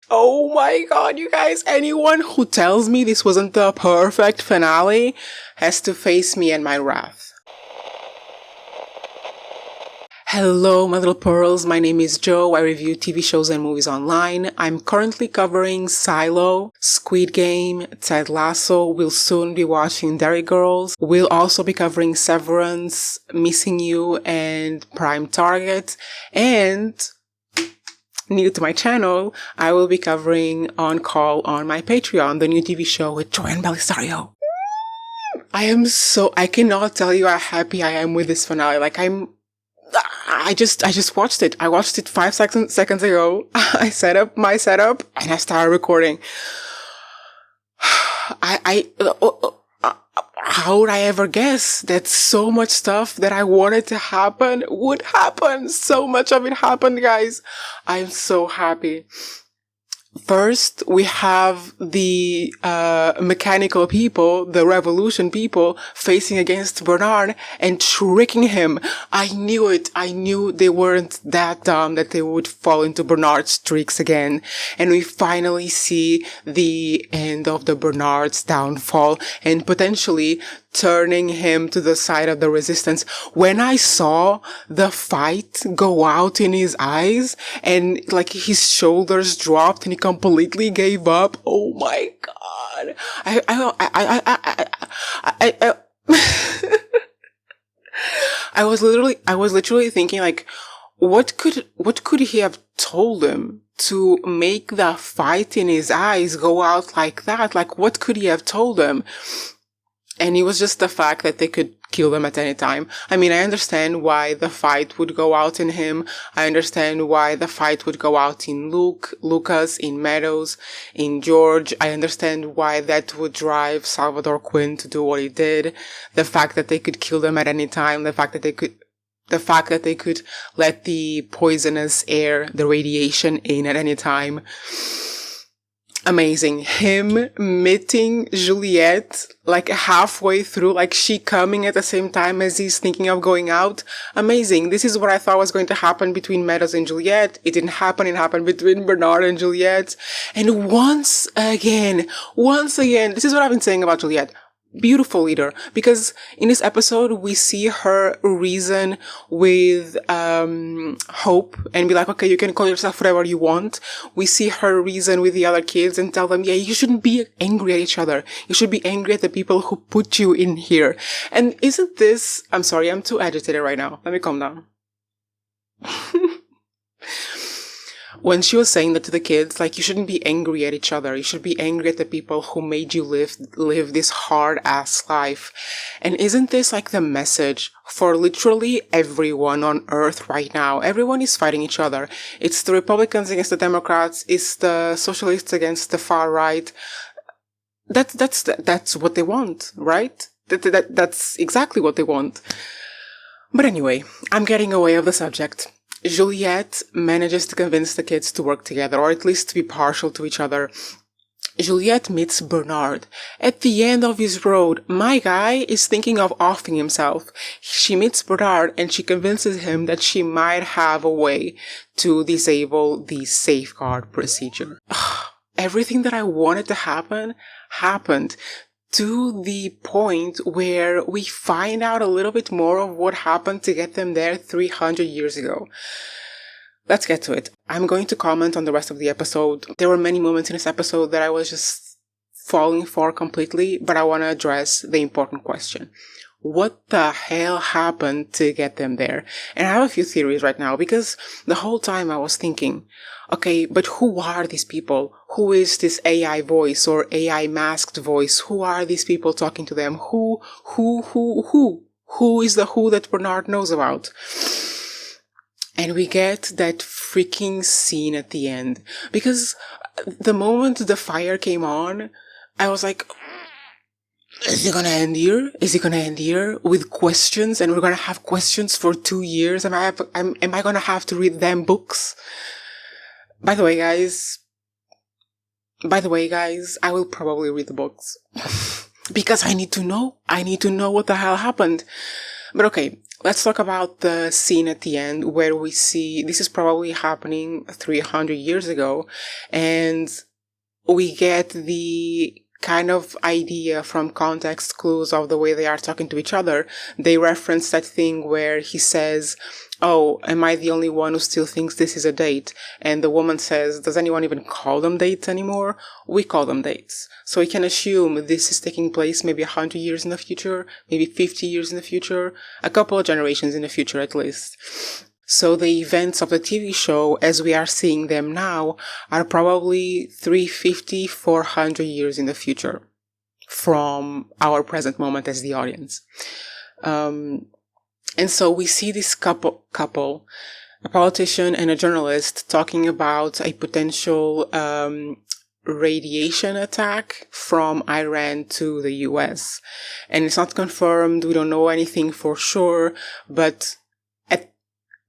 Oh my god, you guys, anyone who tells me this wasn't the perfect finale has to face me and my wrath. Hello, my little pearls. My name is Joe. I review TV shows and movies online. I'm currently covering Silo, Squid Game, Ted Lasso. We'll soon be watching Dairy Girls. We'll also be covering Severance, Missing You, and Prime Target. And new to my channel, I will be covering On Call on my Patreon, the new TV show with Joanne Belisario. I cannot tell you how happy I am with this finale. I just watched it. I watched it 5 seconds ago. I set up my setup and I started recording. How would I ever guess that so much stuff that I wanted to happen would happen? So much of it happened, guys. I'm so happy. First, we have the mechanical people, the revolution people, facing against Bernard and tricking him. I knew it. I knew they weren't that dumb that they would fall into Bernard's tricks again. And we finally see the end of the Bernard's downfall and potentially turning him to the side of the resistance. When I saw the fight go out in his eyes and like his shoulders dropped and he completely gave up, oh my god. I was literally thinking like, what could he have told him to make the fight in his eyes go out like that? Like, what could he have told him? And it was just the fact that they could kill them at any time. I mean, I understand why the fight would go out in him. I understand why the fight would go out in Lukas, in Meadows, in George. I understand why that would drive Salvador Quinn to do what he did. The fact that they could kill them at any time. The fact that they could let the poisonous air, the radiation in at any time. Amazing. Him meeting Juliette like halfway through, like she coming at the same time as he's thinking of going out. Amazing. This is what I thought was going to happen between Meadows and Juliette. It didn't happen. It happened between Bernard and Juliette. And once again, this is what I've been saying about Juliette. Beautiful leader, because in this episode we see her reason with hope and be like, okay, you can call yourself whatever you want. We see her reason with the other kids and tell them, yeah, you shouldn't be angry at each other. You should be angry at the people who put you in here. And isn't this, I'm sorry, I'm too agitated right now. Let me calm down. When she was saying that to the kids, like, you shouldn't be angry at each other. You should be angry at the people who made you live this hard-ass life. And isn't this like the message for literally everyone on Earth right now? Everyone is fighting each other. It's the Republicans against the Democrats. It's the socialists against the far right. That's what they want, right? That's exactly what they want. But anyway, I'm getting away of the subject. Juliette manages to convince the kids to work together, or at least to be partial to each other. Juliette meets Bernard. At the end of his road, my guy is thinking of offing himself. She meets Bernard and she convinces him that she might have a way to disable the safeguard procedure. Everything that I wanted to happen, happened. To the point where we find out a little bit more of what happened to get them there 300 years ago. Let's get to it. I'm going to comment on the rest of the episode. There were many moments in this episode that I was just falling for completely, but I want to address the important question. What the hell happened to get them there? And I have a few theories right now, because the whole time I was thinking, okay, but who are these people? Who is this AI voice or AI masked voice? Who are these people talking to them? Who is the who that Bernard knows about? And we get that freaking scene at the end. Because the moment the fire came on, I was like, is it gonna end here? Is it gonna end here with questions? And we're gonna have questions for 2 years? Am I gonna have to read them books? By the way, guys, I will probably read the books. Because I need to know. I need to know what the hell happened. But okay, let's talk about the scene at the end where we see this is probably happening 300 years ago, and we get the kind of idea from context clues of the way they are talking to each other. They reference that thing where he says, "Oh, am I the only one who still thinks this is a date?" And the woman says, "Does anyone even call them dates anymore? We call them dates." So we can assume this is taking place maybe 100 years in the future, maybe 50 years in the future, a couple of generations in the future at least. So the events of the TV show, as we are seeing them now, are probably 350, 400 years in the future from our present moment as the audience. And so we see this couple, a politician and a journalist, talking about a potential radiation attack from Iran to the US. And it's not confirmed, we don't know anything for sure, but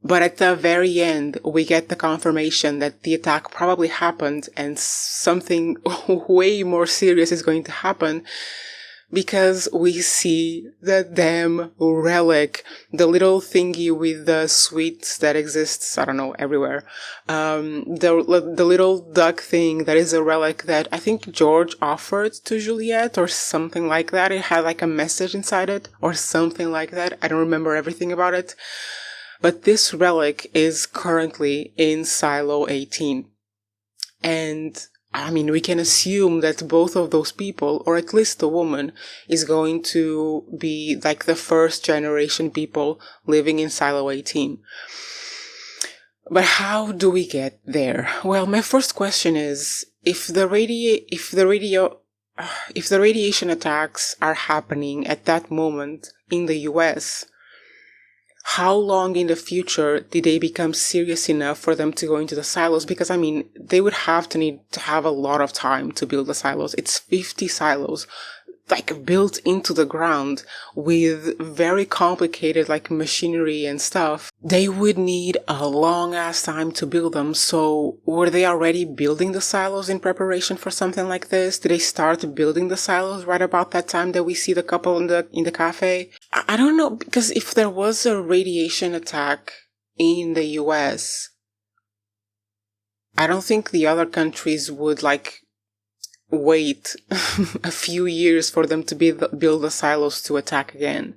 at the very end, we get the confirmation that the attack probably happened and something way more serious is going to happen, because we see the damn relic, the little thingy with the sweets that exists, I don't know, everywhere. The little duck thing that is a relic that I think George offered to Juliette or something like that. It had like a message inside it or something like that. I don't remember everything about it. But this relic is currently in Silo 18. And, I mean, we can assume that both of those people, or at least the woman, is going to be like the first generation people living in Silo 18. But how do we get there? Well, my first question is, if the radiation attacks are happening at that moment in the US, how long in the future did they become serious enough for them to go into the silos? Because, I mean, they would have to need to have a lot of time to build the silos. It's 50 silos, like, built into the ground with very complicated, like, machinery and stuff. They would need a long ass time to build them. So were they already building the silos in preparation for something like this? Did they start building the silos right about that time that we see the couple in the cafe? I don't know, because if there was a radiation attack in the US, I don't think the other countries would, like, wait a few years for them to build the silos to attack again.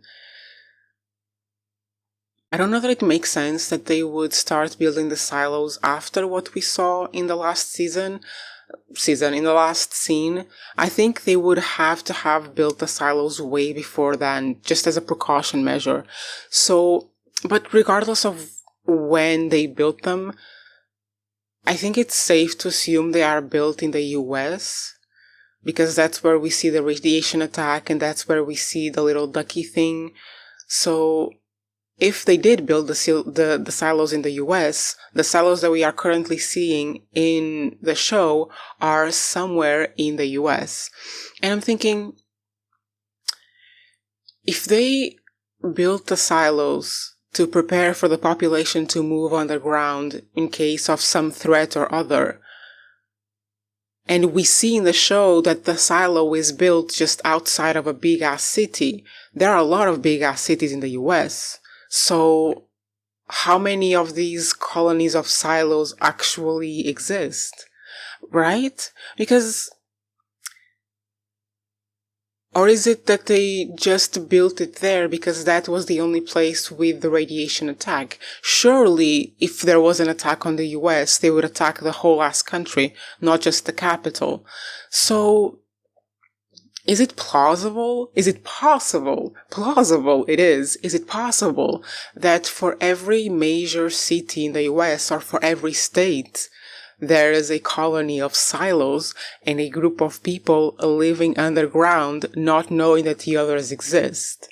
I don't know that it makes sense that they would start building the silos after what we saw in the last in the last scene. I think they would have to have built the silos way before then, just as a precaution measure. So, but regardless of when they built them, I think it's safe to assume they are built in the US, because that's where we see the radiation attack and that's where we see the little ducky thing. So if they did build the silos in the US, the silos that we are currently seeing in the show are somewhere in the US. And I'm thinking, if they built the silos to prepare for the population to move underground in case of some threat or other, and we see in the show that the silo is built just outside of a big-ass city. There are a lot of big-ass cities in the US. So how many of these colonies of silos actually exist? Right? Because... Or is it that they just built it there because that was the only place with the radiation attack? Surely, if there was an attack on the US, they would attack the whole ass country, not just the capital. So, is it plausible? Is it possible? Plausible it is. Is it possible that for every major city in the US, or for every state, there is a colony of silos and a group of people living underground, not knowing that the others exist?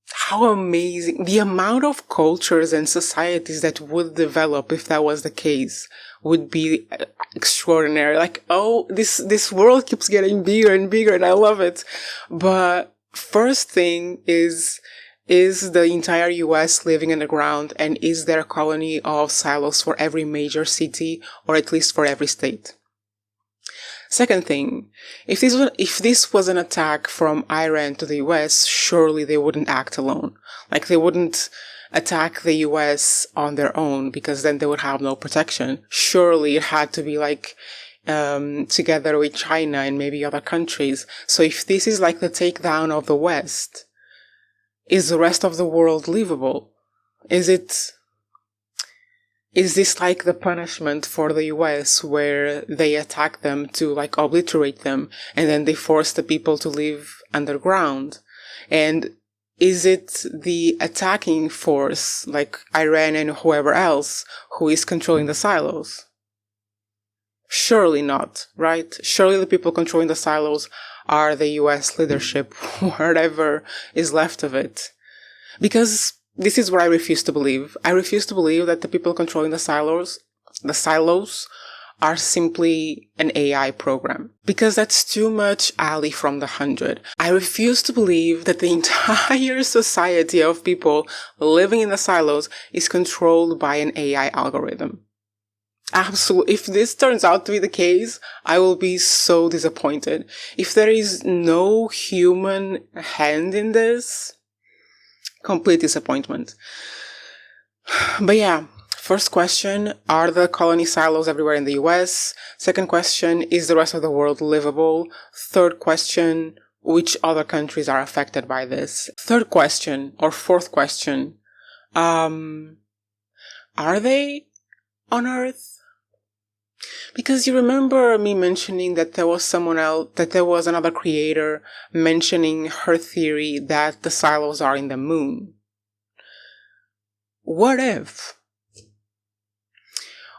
How amazing. The amount of cultures and societies that would develop if that was the case would be extraordinary. Like, oh, this world keeps getting bigger and bigger and I love it. But first thing is the entire US living underground, and is there a colony of silos for every major city, or at least for every state? Second thing, if this was an attack from Iran to the US, surely they wouldn't act alone. Like, they wouldn't attack the US on their own, because then they would have no protection. Surely it had to be like together with China and maybe other countries. So if this is like the takedown of the West, is the rest of the world livable? Is this like the punishment for the US, where they attack them to like obliterate them, and then they force the people to live underground? And is it the attacking force, like Iran and whoever else, who is controlling the silos? Surely not, right? Surely the people controlling the silos are the US leadership, whatever is left of it. Because this is what I refuse to believe. I refuse to believe that the people controlling the silos are simply an AI program. Because that's too much Ali from the 100. I refuse to believe that the entire society of people living in the silos is controlled by an AI algorithm. Absolutely. If this turns out to be the case, I will be so disappointed. If there is no human hand in this, complete disappointment. But yeah, first question, are the colony silos everywhere in the US? Second question, is the rest of the world livable? Third question, which other countries are affected by this? Third question, or fourth question, are they on Earth? Because you remember me mentioning that there was someone else, that there was another creator mentioning her theory that the silos are in the moon. What if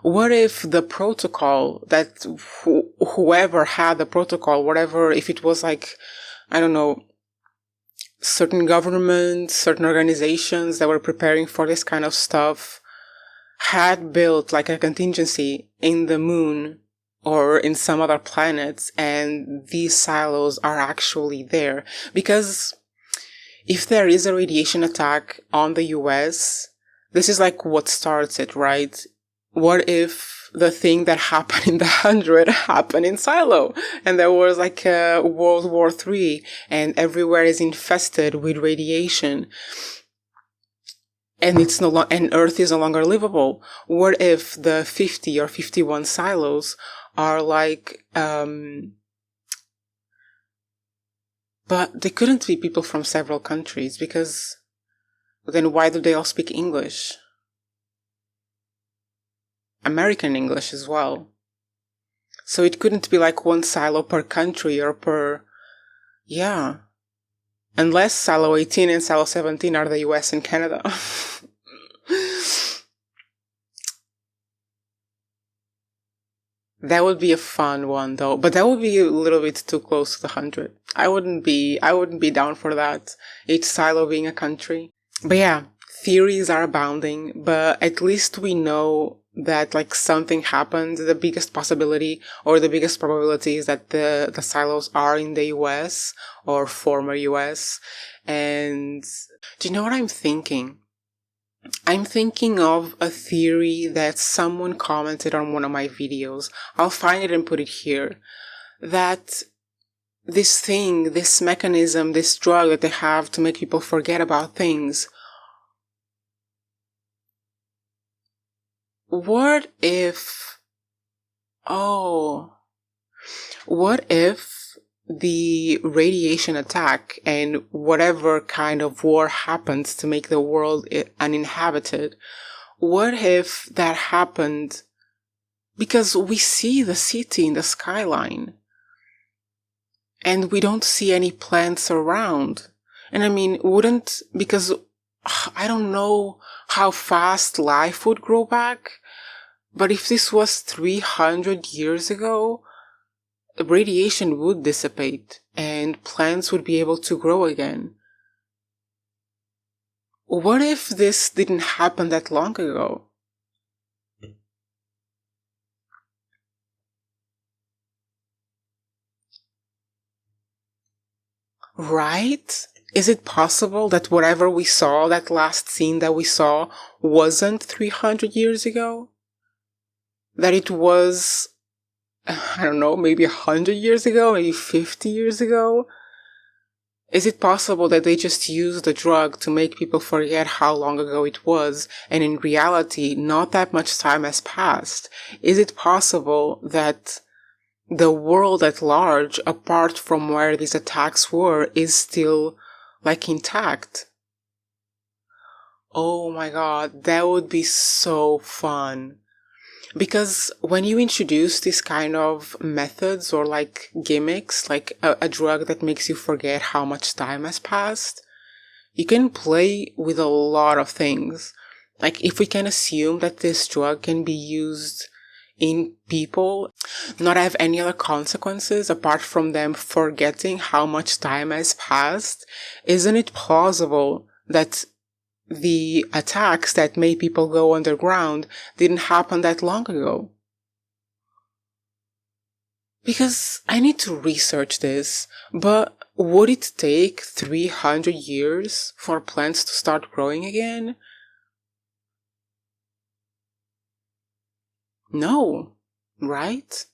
the protocol that whoever had the protocol, whatever, if it was like, I don't know, certain governments, certain organizations that were preparing for this kind of stuff, had built like a contingency in the moon or in some other planets, and these silos are actually there. Because if there is a radiation attack on the US, this is like what starts it, right? What if the thing that happened in the 100 happened in Silo, and there was like a World War III, and everywhere is infested with radiation, and and Earth is no longer livable? What if the 50 or 51 silos are like, but they couldn't be people from several countries, because then why do they all speak English? American English as well. So it couldn't be like one silo per country or per, yeah. Unless Silo 18 and Silo 17 are the US and Canada. That would be a fun one though, but that would be a little bit too close to the 100. I wouldn't be down for that. Each silo being a country. But yeah, theories are abounding, but at least we know that like something happened. The biggest possibility or the biggest probability is that the silos are in the US or former US. And do you know what I'm thinking? I'm thinking of a theory that someone commented on one of my videos. I'll find it and put it here. That this thing, this mechanism, this drug that they have to make people forget about things, what if the radiation attack and whatever kind of war happens to make the world uninhabited, what if that happened because we see the city in the skyline and we don't see any plants around? And I mean, because I don't know how fast life would grow back, but if this was 300 years ago, radiation would dissipate and plants would be able to grow again. What if this didn't happen that long ago? Right? Is it possible that whatever we saw, that last scene that we saw, wasn't 300 years ago? That it was I don't know, maybe 100 years ago, maybe 50 years ago? Is it possible that they just used the drug to make people forget how long ago it was, and in reality, not that much time has passed? Is it possible that the world at large, apart from where these attacks were, is still, like, intact? Oh my god, that would be so fun. Because when you introduce these kind of methods or like gimmicks, like a drug that makes you forget how much time has passed, you can play with a lot of things. Like if we can assume that this drug can be used in people, not have any other consequences apart from them forgetting how much time has passed, isn't it plausible that the attacks that made people go underground didn't happen that long ago? Because I need to research this, but would it take 300 years for plants to start growing again? No, right?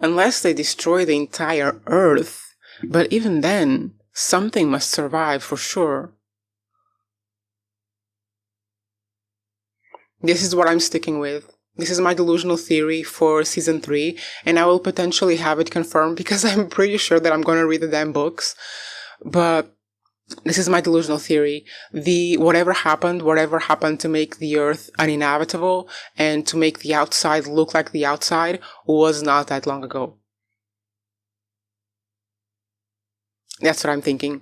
Unless they destroy the entire Earth, but even then, something must survive for sure. This is what I'm sticking with. This is my delusional theory for season 3, and I will potentially have it confirmed because I'm pretty sure that I'm gonna read the damn books. But this is my delusional theory. Whatever happened to make the Earth uninhabitable and to make the outside look like the outside was not that long ago. That's what I'm thinking.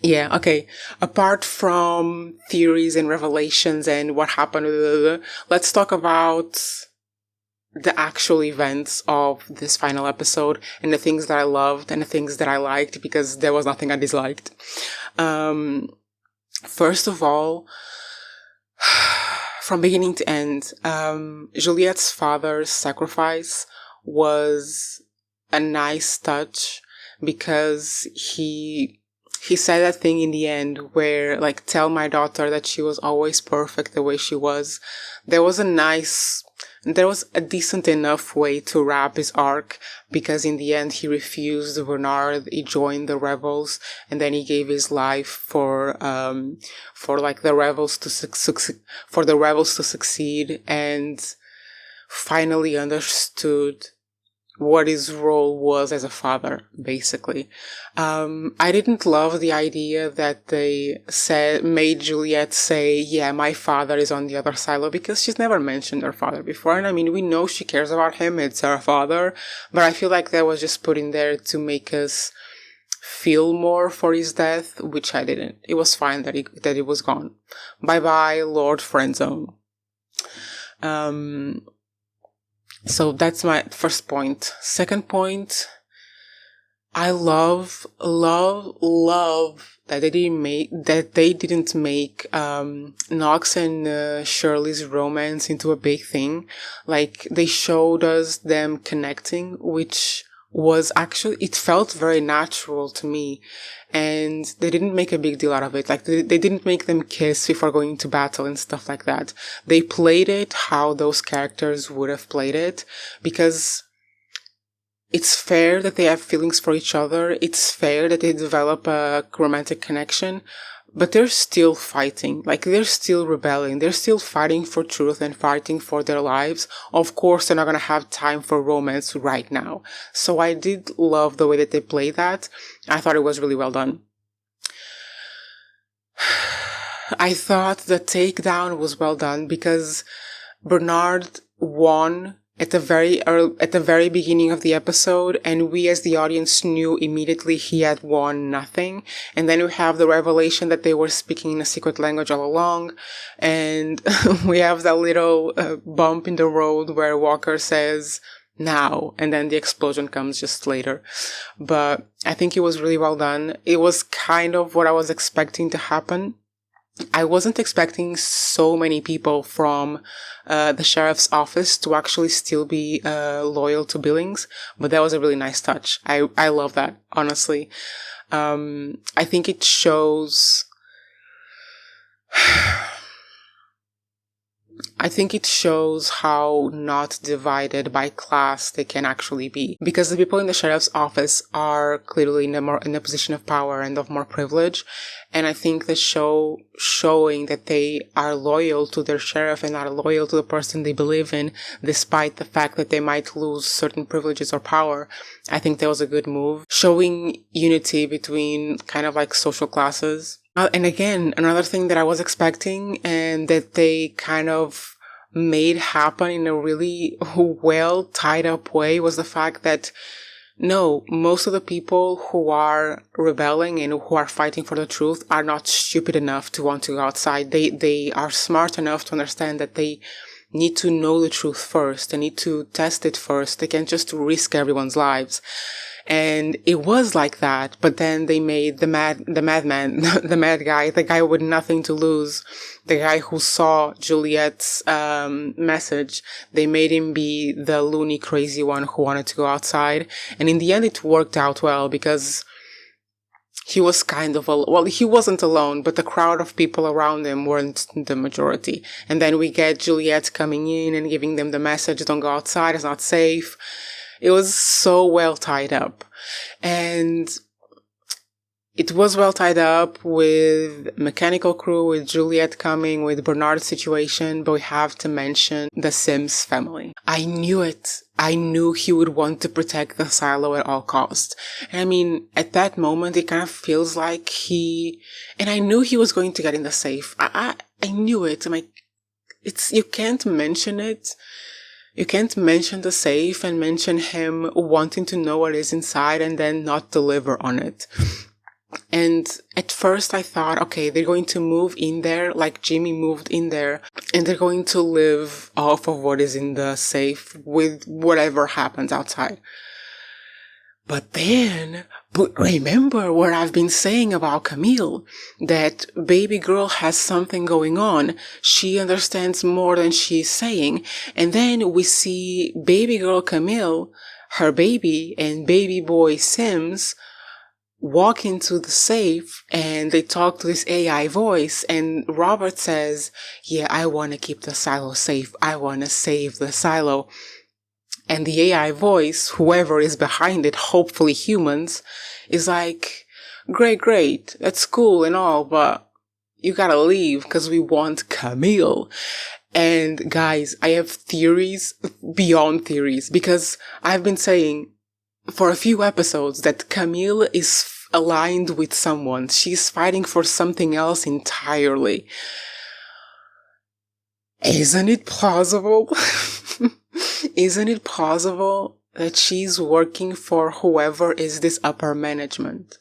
Yeah, okay. Apart from theories and revelations and what happened, let's talk about the actual events of this final episode and the things that I loved and the things that I liked, because there was nothing I disliked. First of all, from beginning to end, Juliette's father's sacrifice was a nice touch because he said that thing in the end where, like, tell my daughter that she was always perfect the way she was. There was a decent enough way to wrap his arc, because in the end he refused Bernard, he joined the rebels, and then he gave his life for like the rebels to succeed, and finally understood what his role was as a father, basically. I didn't love the idea that they made Juliette say, yeah, my father is on the other silo, because she's never mentioned her father before. And I mean, we know she cares about him, it's her father, but I feel like that was just put in there to make us feel more for his death, which I didn't. It was fine that he was gone. Bye bye, Lord Friendzone. So that's my first point. Second point, I love that they didn't make Knox and Shirley's romance into a big thing. Like, they showed us them connecting, which was actually, it felt very natural to me, and they didn't make a big deal out of it. Like, they didn't make them kiss before going to battle and stuff like that. They played it how those characters would have played it, because it's fair that they have feelings for each other, it's fair that they develop a romantic connection, but they're still fighting. Like, they're still rebelling. They're still fighting for truth and fighting for their lives. Of course, they're not gonna have time for romance right now. So I did love the way that they played that. I thought it was really well done. I thought the takedown was well done because Bernard won at the very beginning of the episode, and we as the audience knew immediately he had won nothing. And then we have the revelation that they were speaking in a secret language all along, and we have that little bump in the road where Walker says, now, and then the explosion comes just later. But I think it was really well done. It was kind of what I was expecting to happen. I wasn't expecting so many people from the sheriff's office to actually still be loyal to Billings, but that was a really nice touch. I love that, honestly. I think it shows think it shows how not divided by class they can actually be. Because the people in the sheriff's office are clearly in a position of power and of more privilege. And I think the show showing that they are loyal to their sheriff and are loyal to the person they believe in, despite the fact that they might lose certain privileges or power, I think that was a good move. Showing unity between kind of like social classes. And again, another thing that I was expecting and that they kind of made happen in a really well tied up way was the fact that no, most of the people who are rebelling and who are fighting for the truth are not stupid enough to want to go outside. They are smart enough to understand that they need to know the truth first. They need to test it first. They can't just risk everyone's lives. And it was like that, but then they made the madman, the mad guy, the guy with nothing to lose, the guy who saw Juliette's message. They made him be the loony crazy one who wanted to go outside. And in the end, it worked out well because he was kind of, he wasn't alone, but the crowd of people around him weren't the majority. And then we get Juliette coming in and giving them the message, don't go outside, it's not safe. It was so well tied up. And it was well tied up with Mechanical Crew, with Juliette coming, with Bernard's situation, but we have to mention the Sims family. I knew it. I knew he would want to protect the silo at all costs. And I mean, at that moment, it kind of feels like and I knew he was going to get in the safe. I knew it. I'm like, you can't mention it. You can't mention the safe and mention him wanting to know what is inside and then not deliver on it. And at first I thought, okay, they're going to move in there like Jimmy moved in there and they're going to live off of what is in the safe with whatever happens outside. But remember what I've been saying about Camille, that baby girl has something going on. She understands more than she's saying. And then we see baby girl Camille, her baby, and baby boy Sims walk into the safe and they talk to this AI voice. And Robert says, yeah, I want to keep the silo safe. I want to save the silo. And the AI voice, whoever is behind it, hopefully humans, is like, great, that's cool and all, but you gotta leave because we want Camille. And guys, I have theories beyond theories because I've been saying for a few episodes that Camille is aligned with someone. She's fighting for something else entirely. Isn't it plausible? Isn't it plausible that she's working for whoever is this upper management?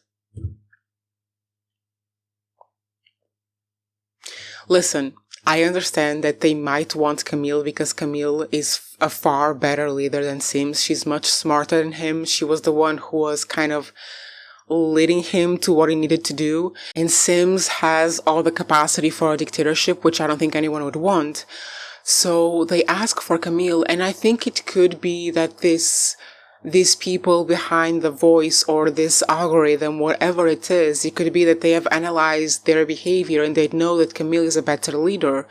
Listen, I understand that they might want Camille because Camille is a far better leader than Sims. She's much smarter than him. She was the one who was kind of leading him to what he needed to do. And Sims has all the capacity for a dictatorship, which I don't think anyone would want. So they ask for Camille, and I think it could be that these people behind the voice or this algorithm, whatever it is, it could be that they have analyzed their behavior and they know that Camille is a better leader.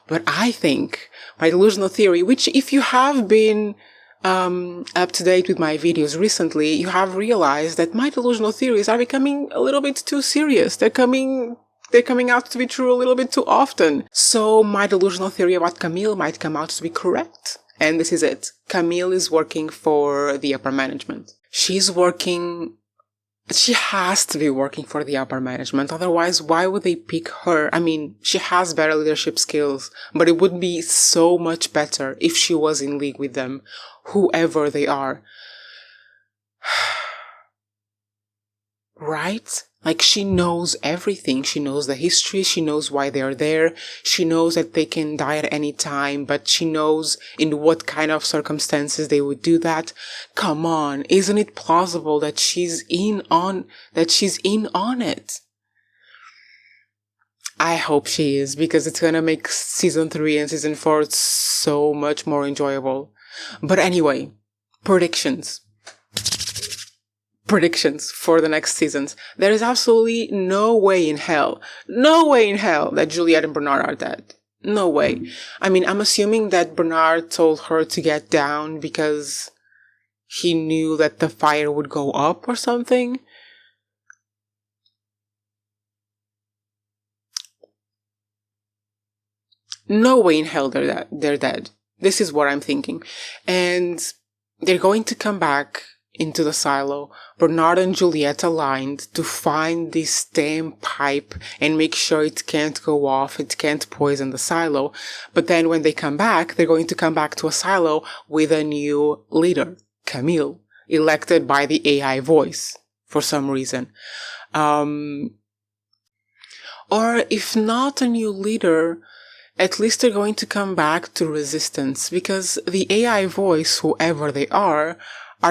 But I think my delusional theory, which if you have been up to date with my videos recently, you have realized that my delusional theories are becoming a little bit too serious. They're coming out to be true a little bit too often. So my delusional theory about Camille might come out to be correct. And this is it. Camille is working for the upper management. She has to be working for the upper management. Otherwise, why would they pick her? I mean, she has better leadership skills, but it would be so much better if she was in league with them, whoever they are. Right? Like, she knows everything. She knows the history. She knows why they are there. She knows that they can die at any time, but she knows in what kind of circumstances they would do that. Come on. Isn't it plausible that she's in on it? I hope she is, because it's gonna make season 3 and season 4 so much more enjoyable. But anyway, predictions for the next seasons. There is absolutely no way in hell that Juliette and Bernard are dead. No way. I mean, I'm assuming that Bernard told her to get down because he knew that the fire would go up or something. No way in hell they're dead. This is what I'm thinking. And they're going to come back into the silo. Bernard and Juliette aligned to find this damn pipe and make sure it can't go off, it can't poison the silo. But then when they come back, they're going to come back to a silo with a new leader, Camille, elected by the AI voice for some reason. Or if not a new leader, at least they're going to come back to resistance, because the AI voice, whoever they are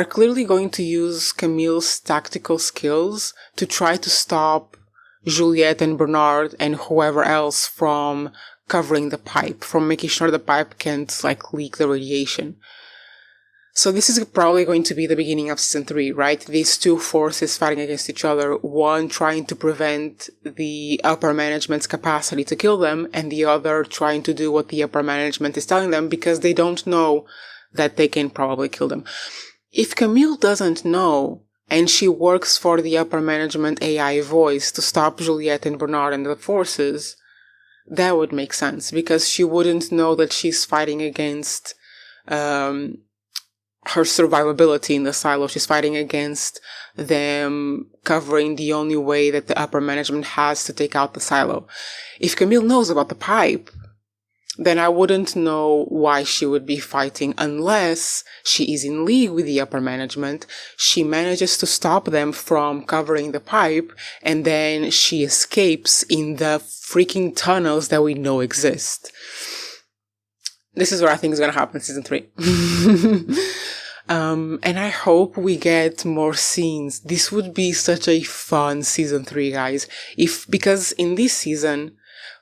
clearly going to use Camille's tactical skills to try to stop Juliette and Bernard and whoever else from covering the pipe, from making sure the pipe can't, leak the radiation. So this is probably going to be the beginning of season 3, right? These two forces fighting against each other, one trying to prevent the upper management's capacity to kill them, and the other trying to do what the upper management is telling them because they don't know that they can probably kill them. If Camille doesn't know, and she works for the upper management AI voice to stop Juliette and Bernard and the forces, that would make sense, because she wouldn't know that she's fighting against her survivability in the silo. She's fighting against them covering the only way that the upper management has to take out the silo. If Camille knows about the pipe, then I wouldn't know why she would be fighting unless she is in league with the upper management. She manages to stop them from covering the pipe, and then she escapes in the freaking tunnels that we know exist. This is what I think is going to happen in season 3. And I hope we get more scenes. This would be such a fun season 3, guys. Because in this season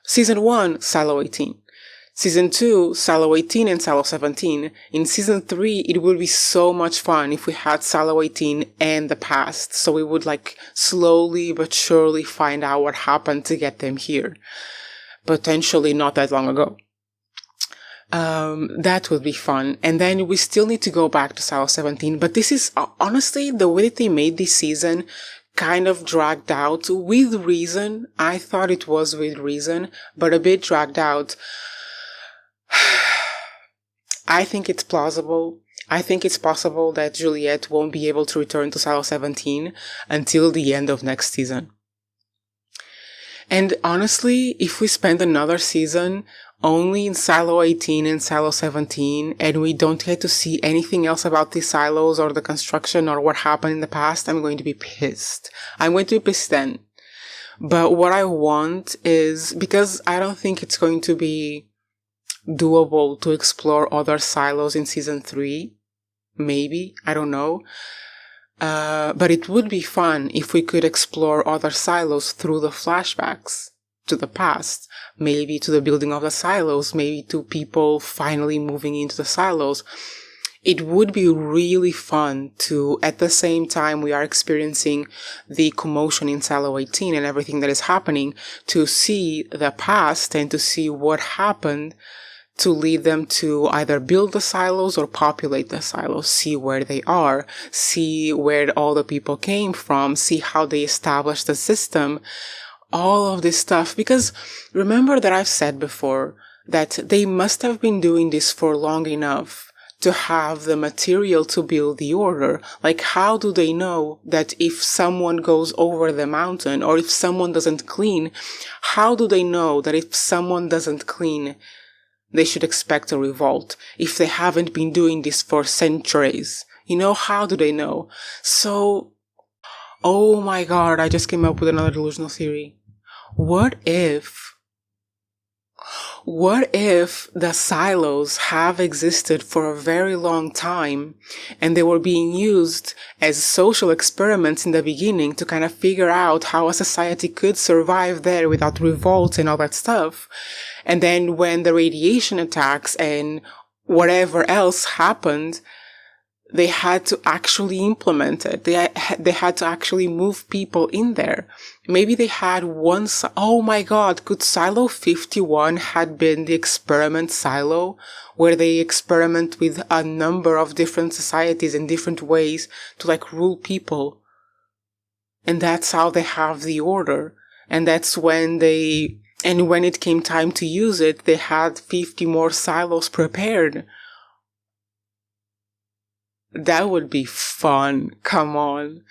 1, Silo 18. Season 2, Silo 18 and Silo 17. In season 3, it would be so much fun if we had Silo 18 and the past. So we would slowly but surely find out what happened to get them here. Potentially not that long ago. That would be fun. And then we still need to go back to Silo 17. But this is, honestly, the way that they made this season kind of dragged out with reason. I thought it was with reason, but a bit dragged out. I think it's plausible. I think it's possible that Juliette won't be able to return to Silo 17 until the end of next season. And honestly, if we spend another season only in Silo 18 and Silo 17, and we don't get to see anything else about these silos or the construction or what happened in the past, I'm going to be pissed. I'm going to be pissed then. But what I want is, because I don't think it's going to be doable to explore other silos in season 3. Maybe. I don't know. But it would be fun if we could explore other silos through the flashbacks to the past. Maybe to the building of the silos. Maybe to people finally moving into the silos. It would be really fun to, at the same time we are experiencing the commotion in Silo 18 and everything that is happening, to see the past and to see what happened to lead them to either build the silos or populate the silos, see where they are, see where all the people came from, see how they established the system, all of this stuff. Because remember that I've said before that they must have been doing this for long enough to have the material to build the order. How do they know that if someone goes over the mountain or if someone doesn't clean, how do they know that if someone doesn't clean, they should expect a revolt if they haven't been doing this for centuries? How do they know? So, oh my god, I just came up with another delusional theory. What if the silos have existed for a very long time and they were being used as social experiments in the beginning to kind of figure out how a society could survive there without revolt and all that stuff? And then when the radiation attacks and whatever else happened, they had to actually implement it. They had to actually move people in there. Maybe they had one, oh my God, could Silo 51 had been the experiment silo, where they experiment with a number of different societies in different ways to like rule people. And that's how they have the order. And that's when when it came time to use it, they had 50 more silos prepared. That would be fun. Come on.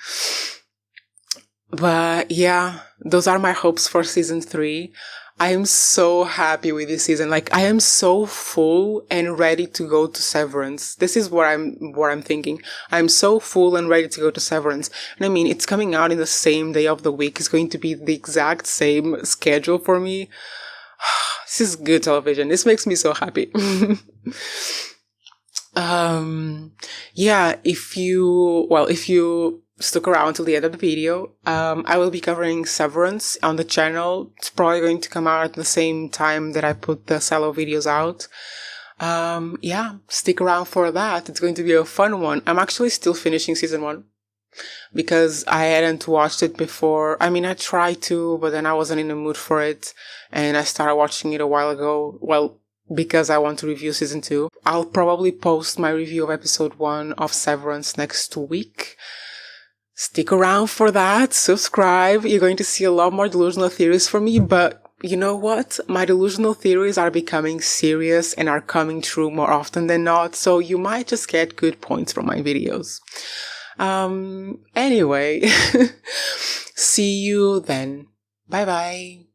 But yeah, those are my hopes for season 3. I am so happy with this season. Like, I am so full and ready to go to Severance. This is what I'm thinking. I'm so full and ready to go to Severance. And I mean, it's coming out in the same day of the week. It's going to be the exact same schedule for me. This is good television. This makes me so happy. Yeah, if you stuck around till the end of the video, I will be covering Severance on the channel. It's probably going to come out at the same time that I put the Silo videos out. Yeah, stick around for that. It's going to be a fun one. I'm actually still finishing season 1 because I hadn't watched it before. I mean, I tried to, but then I wasn't in the mood for it, and I started watching it a while ago. Well, because I want to review season 2. I'll probably post my review of episode 1 of Severance next week. Stick around for that. Subscribe. You're going to see a lot more delusional theories from me, but you know what? My delusional theories are becoming serious and are coming true more often than not, so you might just get good points from my videos. Anyway, see you then. Bye bye.